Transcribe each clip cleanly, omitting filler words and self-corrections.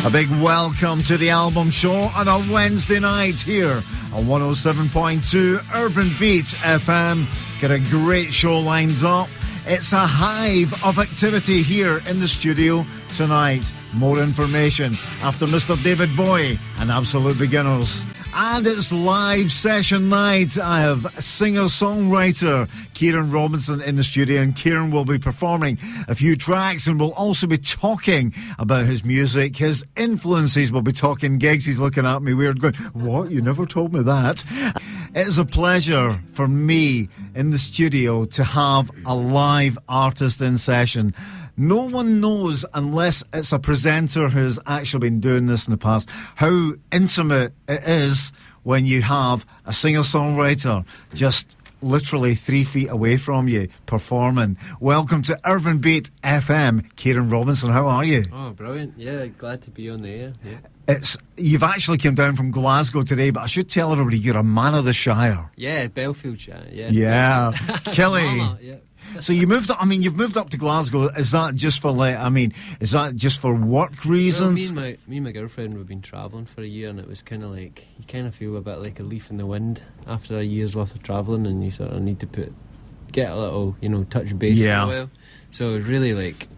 A big welcome to the album show on a Wednesday night here on 107.2 Urban Beats FM. Got a great show lined up. It's a hive of activity here in the studio tonight. More information after Mr. David Bowie and Absolute Beginners. And it's live session night. I have singer-songwriter Kieran Robinson in the studio, and Kieran will be performing a few tracks, and we'll also be talking about his music, his influences. We'll be talking gigs. He's looking at me weird going, what? You never told me that. It's a pleasure for me in the studio to have a live artist in session. No one knows, unless it's a presenter who's actually been doing this in the past, how intimate it is when you have a singer-songwriter just literally 3 feet away from you performing. Welcome to Urban Beat FM, Kieran Robinson. How are you? Oh, brilliant. Yeah, glad to be on the air. Yeah. You've actually come down from Glasgow today, but I should tell everybody you're a man of the Shire. Yeah, Belfieldshire. Yes, yeah, Killy. Yeah. So you moved up, you've moved up to Glasgow. Is that just for is that just for work reasons? Well, me and my girlfriend, we've been travelling for a year, and it was kind of like, you kind of feel a bit like a leaf in the wind after a year's worth of travelling, and you sort of need to get a little, touch base for a while. So it was really like,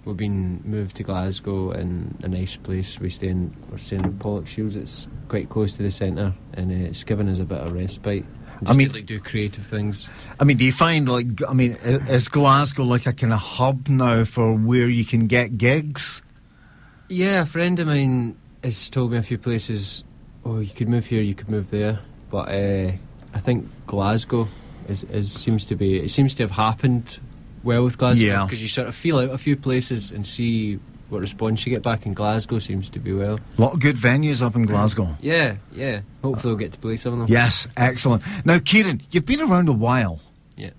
we've been moved to Glasgow in a nice place. We're staying in Pollock Shields. It's quite close to the centre, and it's given us a bit of respite. Just to do creative things. Do you find is Glasgow like a kind of hub now for where you can get gigs? Yeah, a friend of mine has told me a few places, you could move here, you could move there. But I think Glasgow seems to have happened well with Glasgow, because you sort of feel out a few places and see what response you get back. In Glasgow seems to be well. A lot of good venues up in Glasgow. Yeah. Hopefully we'll get to play some of them. Yes, excellent. Now, Kieran, you've been around a while. Yeah.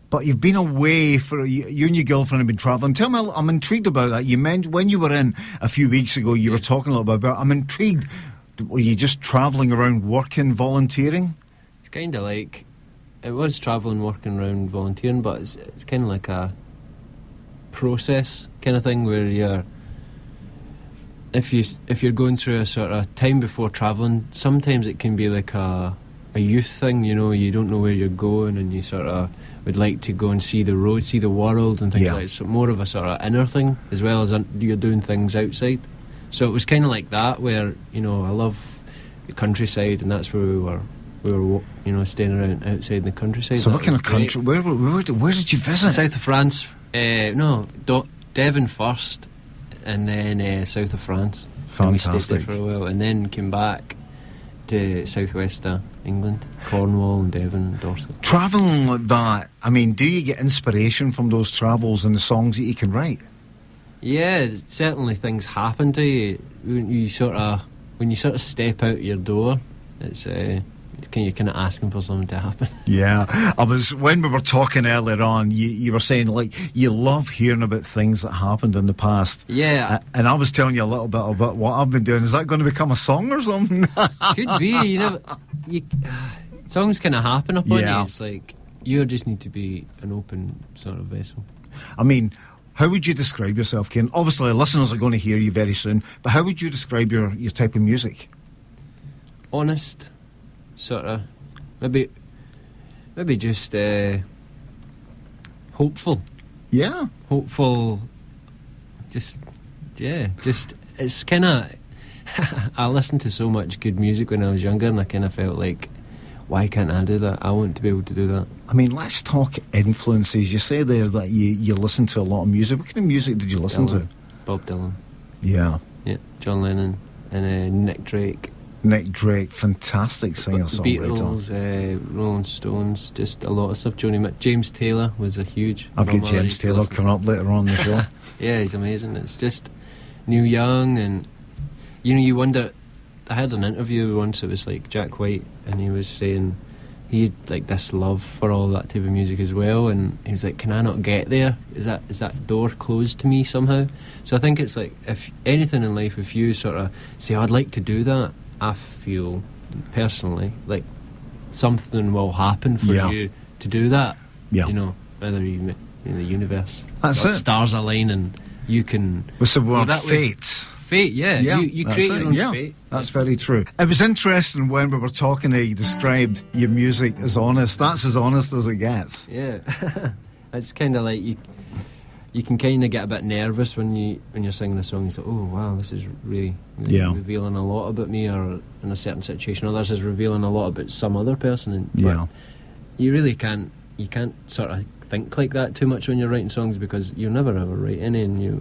But you've been away for... You and your girlfriend have been travelling. Tell me, I'm intrigued about that. You mentioned when you were in a few weeks ago, you were talking a little bit about... I'm intrigued. Were you just travelling around working, volunteering? It's kind of like... It was travelling, working around, volunteering, but it's kind of like a process kind of thing where you're... If you're going through a sort of time before travelling, sometimes it can be like a youth thing, you don't know where you're going, and you sort of would like to go and see the road, see the world and things like that. It's more of a sort of inner thing, as well as you're doing things outside. So it was kind of like that, where, I love the countryside, and that's where we were staying around outside in the countryside. So what kind of country, where did you visit? South of France, Devon first, and then south of France. Fantastic. And we stayed there for a while, and then came back to southwest of England, Cornwall and Devon and Dorset. Travelling like that, do you get inspiration from those travels and the songs that you can write? Yeah, certainly things happen to you when you sort of step out your door. You're kind of asking for something to happen. Yeah, when we were talking earlier on, you were saying you love hearing about things that happened in the past. Yeah, and I was telling you a little bit about what I've been doing. Is that going to become a song or something? Could be. Songs kind of happen upon you. It's like you just need to be an open sort of vessel. How would you describe yourself, Kieran? Obviously, listeners are going to hear you very soon, but how would you describe your type of music? Honest. Sort of, maybe just hopeful. Yeah, hopeful. Just it's kind of. I listened to so much good music when I was younger, and I kind of felt like, why can't I do that? I want to be able to do that. Let's talk influences. You say there that you listen to a lot of music. What kind of music did you listen to? Bob Dylan. Yeah, John Lennon and Nick Drake. Nick Drake, fantastic singer-songwriter. Beatles, Rolling Stones, just a lot of stuff. James Taylor was a huge... I've got James Taylor coming up later on the show. Yeah, he's amazing. It's just Neil Young, and you wonder... I had an interview once, it was like Jack White, and he was saying he had like this love for all that type of music as well, and he was like, can I not get there? Is that door closed to me somehow? So I think it's like, if anything in life, if you sort of say, I'd like to do that, I feel personally like something will happen for you to do that. Whether the universe, that's it. Stars align, and you can. What's the word? Fate. fate, yeah. You create your own fate. That's very true. It was interesting when we were talking you described your music as honest. That's as honest as it gets. Yeah. It's kind of like you can kind of get a bit nervous when you're singing a song. You say, oh wow, this is really revealing a lot about me, or in a certain situation. Others is revealing a lot about some other person. But you really can't sort of think like that too much when you're writing songs, because you'll never ever write any, and you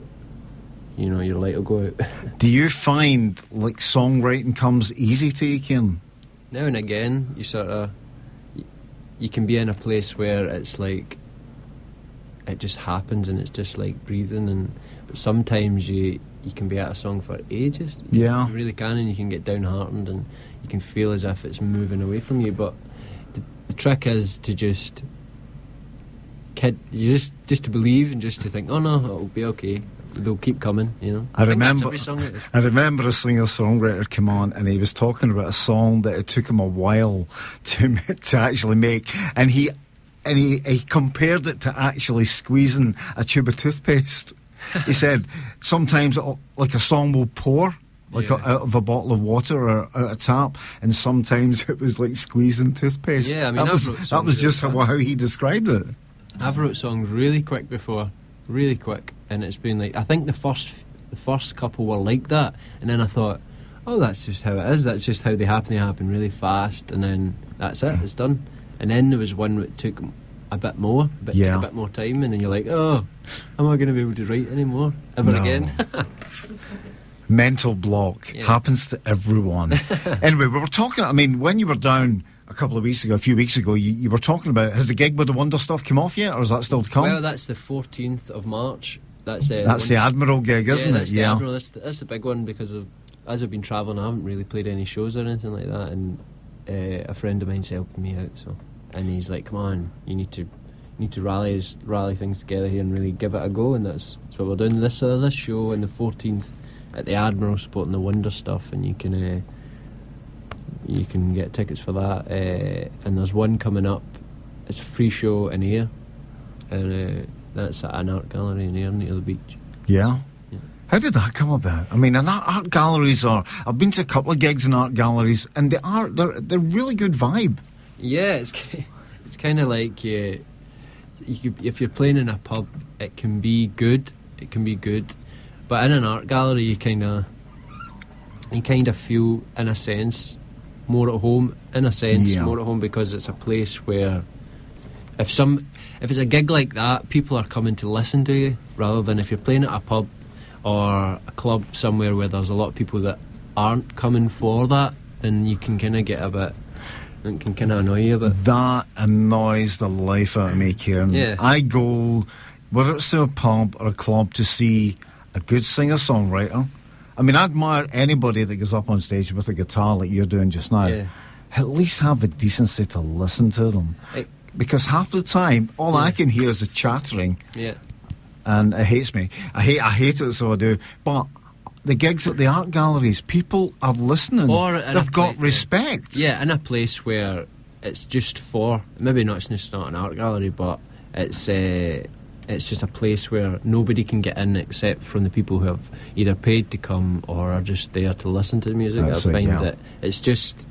know your light will go out. Do you find like songwriting comes easy to you, Kieran? Now and again, you can be in a place where it's like it just happens and it's just like breathing, but sometimes you can be at a song for ages. Yeah, you really can, and you can get downhearted and you can feel as if it's moving away from you. But the trick is to just to believe, and just to think, oh no, it'll be okay. They'll keep coming, you know. I remember a singer-songwriter came on, and he was talking about a song that it took him a while to actually make, and he compared it to actually squeezing a tube of toothpaste. He said sometimes like a song will pour out of a bottle of water or out a tap, and sometimes it was like squeezing toothpaste. Yeah, I mean, that was just how he described it. I've wrote songs really quick before, really quick, and it's been like, I think the first couple were like that, and then I thought, oh, that's just how it is, that's just how they happen really fast, and then that's it, it's done. And then there was one that took a bit more, took a bit more time, and then you're like, oh, am I going to be able to write anymore ever again? Mental block happens to everyone. Anyway, we were talking, I mean, when you were down a few weeks ago, you were talking about, has the gig with the Wonder stuff come off yet, or is that still to come? Well, that's the 14th of March. That's the Admiral gig, isn't it? The Admiral. That's the big one, because as I've been travelling, I haven't really played any shows or anything like that, and a friend of mine's helping me out, and he's like, come on, you need to rally things together here and really give it a go, and that's what we're doing. There's a show on the 14th at the Admiral supporting the Wonder stuff, and you can get tickets for that, and there's one coming up. It's a free show in Ayr, and that's at an art gallery in Ayr near the beach. Yeah. How did that come about? I mean, art galleries I've been to a couple of gigs in art galleries, and they're really good vibe. Yeah, it's kind of like if you're playing in a pub, it can be good, but in an art gallery you kind of feel, in a sense, more at home. More at home, because it's a place where if it's a gig like that, people are coming to listen to you, rather than if you're playing at a pub or a club somewhere where there's a lot of people that aren't coming for that, then you can kind of get a bit. It can kind of annoy you a bit. That annoys the life out of me, Kieran. Yeah. I go, whether it's to a pub or a club, to see a good singer-songwriter. I mean, I admire anybody that goes up on stage with a guitar like you're doing just now. Yeah. At least have the decency to listen to them. Because half the time, all I can hear is the chattering. Yeah. And it hates me. I hate it, so I do. But the gigs at the art galleries, people are listening. They've got respect. Yeah, in a place where it's just for, maybe not, it's just not an art gallery, but it's just a place where nobody can get in except from the people who have either paid to come or are just there to listen to the music. I find that it's just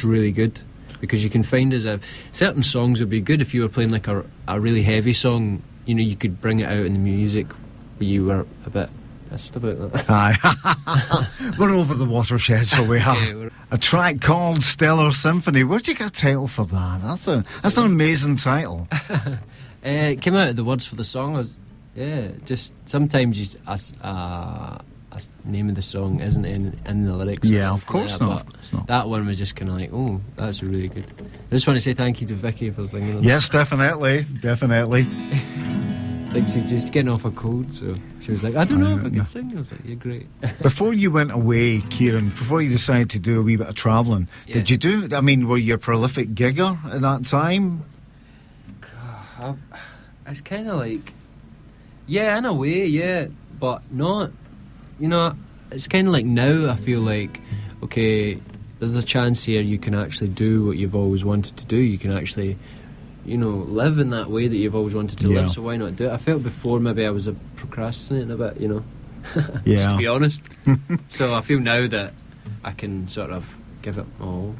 really good, because you can find certain songs would be good if you were playing like a really heavy song. You know, you could bring it out in the music where you were a bit pissed about that. Aye. We're over the watershed, so we are. A track called Stellar Symphony. Where'd you get a title for that? That's an amazing title. It came out of the words for the song. Just sometimes name of the song isn't in the lyrics. Yeah, of course not. That one was just kind of like, oh, that's really good. I just want to say thank you to Vicky for singing. Yes, definitely. Like, she's just getting off a cold, so she was like, I don't know if I can sing. I was like, you're great. Before you went away, Kieran, before you decided to do a wee bit of travelling, did you were you a prolific gigger at that time? It's kind of like, in a way, but not, it's kind of like now I feel like, okay, there's a chance here you can actually do what you've always wanted to do. You can actually, live in that way that you've always wanted to live, so why not do it? I felt before maybe I was procrastinating a bit, just to be honest. So I feel now that I can sort of give it all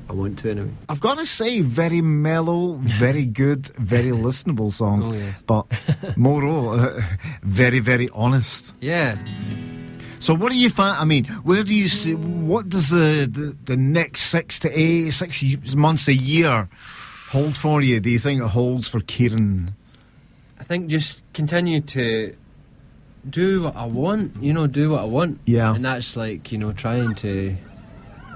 I want to anyway. I've got to say, very mellow, very good, very listenable songs. Oh, yes. But more, very, very honest. Yeah. So what do you find? I mean, where do you see? What does the next 6 months, a year hold for you? Do you think it holds for Kieran? I think just continue to do what I want. Do what I want. Yeah. And that's like trying to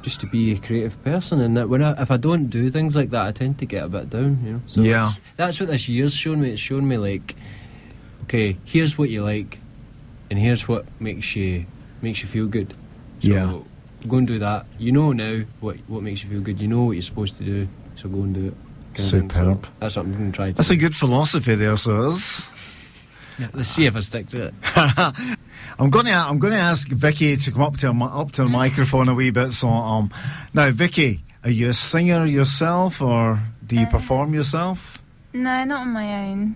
just to be a creative person. And that if I don't do things like that, I tend to get a bit down. So yeah. That's what this year's shown me. It's shown me like, okay, here's what you like, and here's what makes you feel good. So go and do that. Now what makes you feel good. You know what you're supposed to do. So go and do it. Superb. So that's what I'm going to try to That's do. a good philosophy there, so it is. Yeah, let's see if I stick to it. I'm going to ask Vicky to come up to the microphone a wee bit. So now, Vicky, are you a singer yourself, or do you perform yourself? No, not on my own.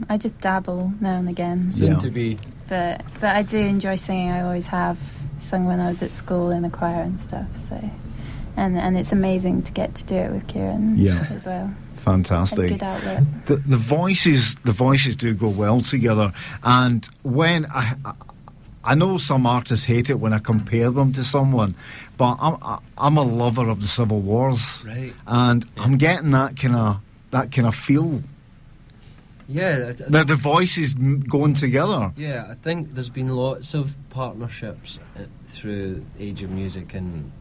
I just dabble now and again. Soon to be. But I do enjoy singing. I always have sung when I was at school in the choir and stuff. So, and it's amazing to get to do it with Kieran as well. Fantastic. A good outlet. The voices do go well together. And when I know some artists hate it when I compare them to someone, but I'm a lover of the Civil Wars, right? And I'm getting that kind of feel. Yeah, the voices going together. Yeah, I think there's been lots of partnerships through the age of music, and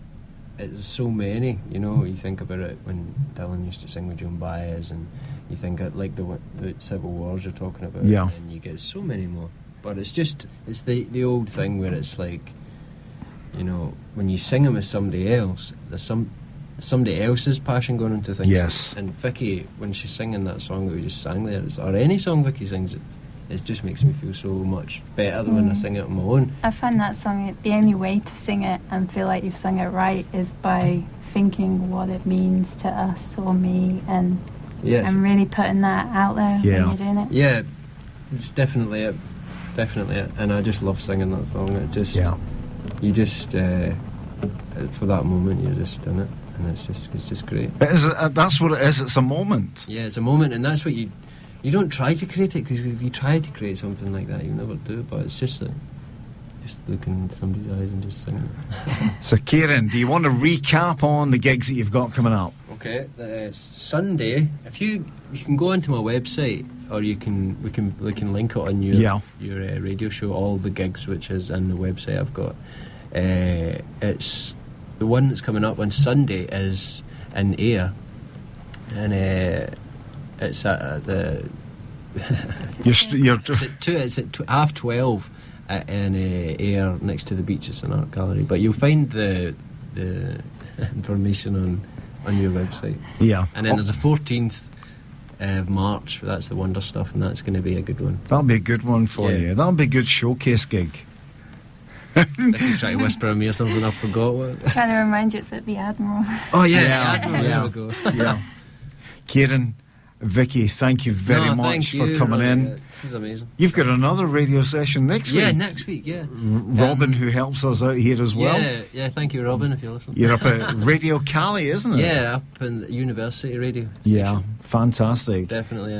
it's so many. You think about it when Dylan used to sing with Joan Baez, and you think like the Civil Wars you're talking about, and you get so many more. But it's the old thing where it's like, when you sing them with somebody else, there's somebody else's passion going into things. Yes. And Vicky, when she's singing that song that we just sang there, or any song Vicky sings, it just makes me feel so much better than when I sing it on my own. I find that song, the only way to sing it and feel like you've sung it right is by thinking what it means to us or me, and really putting that out there when you're doing it. Yeah, it's definitely it. And I just love singing that song. It just, you just, for that moment, you're just in it. And it's just great. That's what it is. It's a moment. Yeah, it's a moment, and that's what you don't try to create it, because if you try to create something like that, you never do. But it's just like just looking into somebody's eyes and just singing it. So, Kieran, do you want to recap on the gigs that you've got coming up? Okay, Sunday. If you can go onto my website, or we can link it on your radio show. All the gigs which is on the website I've got. It's the one that's coming up on Sunday is in Ayr, and it's at the. It's at 12:30 in Ayr, next to the Beach. It's an art gallery, but you'll find the information on your website. Yeah, and then there's a 14th of March. That's the Wonder Stuff, and that's going to be a good one. That'll be a good one for you. That'll be a good showcase gig. He's trying to whisper at me or something I forgot what. Trying to remind you it's at the Admiral. Oh yeah, the Admiral. There we go. Yeah. Kieran, Vicky, thank you very much for coming in. This is amazing. You've got another radio session next week. Yeah, next week, Robin, who helps us out here as well. Yeah, thank you, Robin, if you're listening. You're up at Radio Cali, isn't it? Yeah, up in the University Radio station. Yeah, fantastic. Definitely,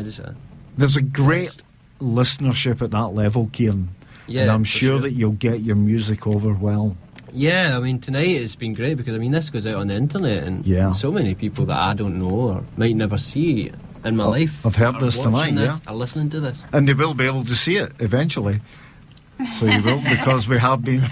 there's a great listenership at that level, Kieran. Yeah, and I'm sure that you'll get your music over well. Yeah, I mean, tonight it's been great, because this goes out on the internet, and so many people that I don't know or might never see in my life. I've heard this tonight, are listening to this. And they will be able to see it eventually. So you will, because we have been.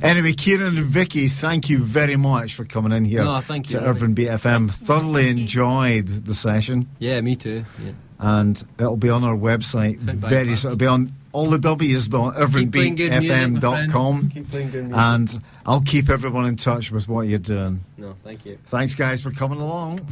Anyway, Kieran and Vicky, thank you very much for coming in here to Urban Beat FM. Thoroughly enjoyed the session. Yeah, me too. Yeah. And it'll be on our website it'll be on all the w's.urbanbeatfm.com. Keep playing good music. And I'll keep everyone in touch with what you're doing. No, thank you. Thanks, guys, for coming along.